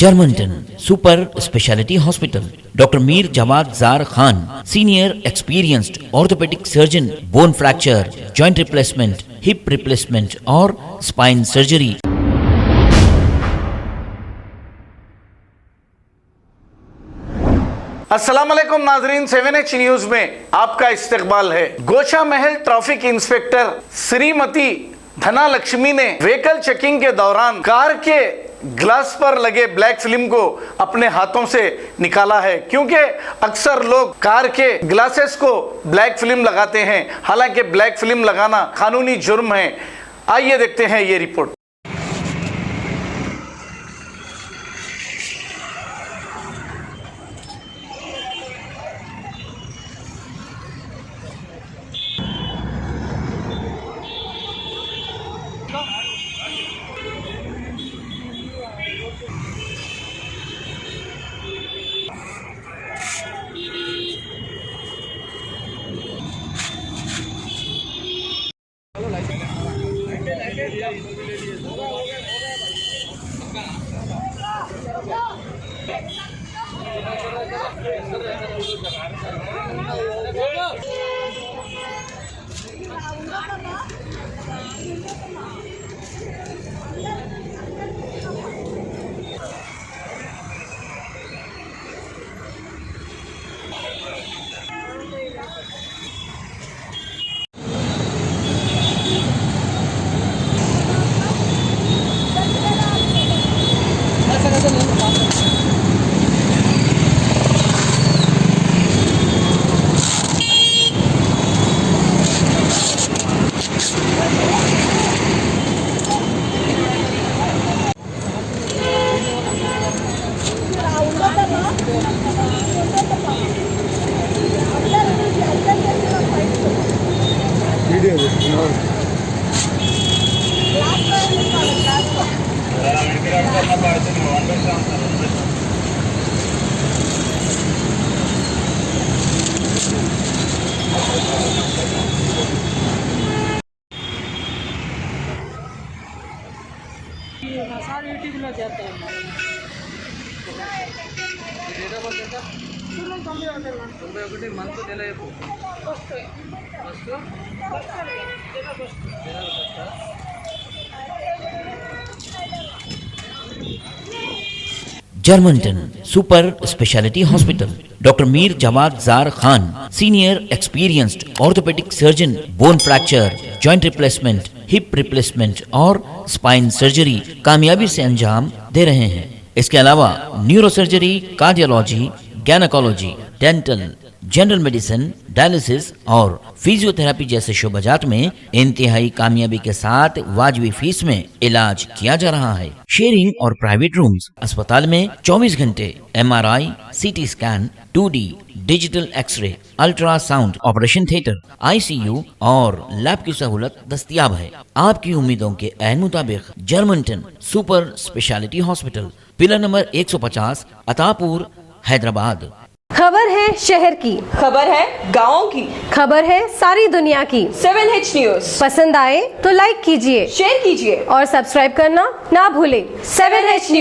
Germanton super speciality hospital, doctor Mir Jawad jar Khan, senior experienced orthopaedic surgeon, bone fracture, joint replacement, hip replacement और spine surgery. अस्सलाम वालेकुम नाजरीन, 7H news में आपका इस्तकबाल है। गोशा महल ट्रैफिक इंस्पेक्टर श्रीमती धना लक्ष्मी ने व्हीकल चेकिंग के दौरान कार के ग्लास पर लगे ब्लैक फिल्म को अपने हाथों से निकाला है, क्योंकि अक्सर लोग कार के ग्लासेस को ब्लैक फिल्म लगाते हैं। हालांकि ब्लैक फिल्म लगाना कानूनी जुर्म है। आइए देखते हैं ये रिपोर्ट। जर्मनटन super speciality hospital, doctor Mir Jawad jar Khan, senior experienced orthopaedic surgeon, bone fracture, joint replacement, hip replacement और स्पाइन सर्जरी कामयाबी से अंजाम दे रहे हैं। इसके अलावा neuro surgery, cardiology, gynaecology, dental, general medicine, dialysis और फिजियोथेरेपी जैसे शोबाजात में इंतहाई कामयाबी के साथ वाजबी फीस में इलाज किया जा रहा है। शेयरिंग और प्राइवेट रूम्स, अस्पताल में 24 घंटे MRI, CT scan, 2D digital x ray, ultrasound, operation theatre, ICU और लैब की सहूलत दस्तयाब है। आपकी उम्मीदों के ऐन मुताबिक Germanten super speciality hospital, pillar number 150, Attapur, Hyderabad. खबर है शहर की, खबर है गाँव की, खबर है सारी दुनिया की। 7H न्यूज पसंद आए तो लाइक कीजिए, शेयर कीजिए और सब्सक्राइब करना ना भूलें। 7H news.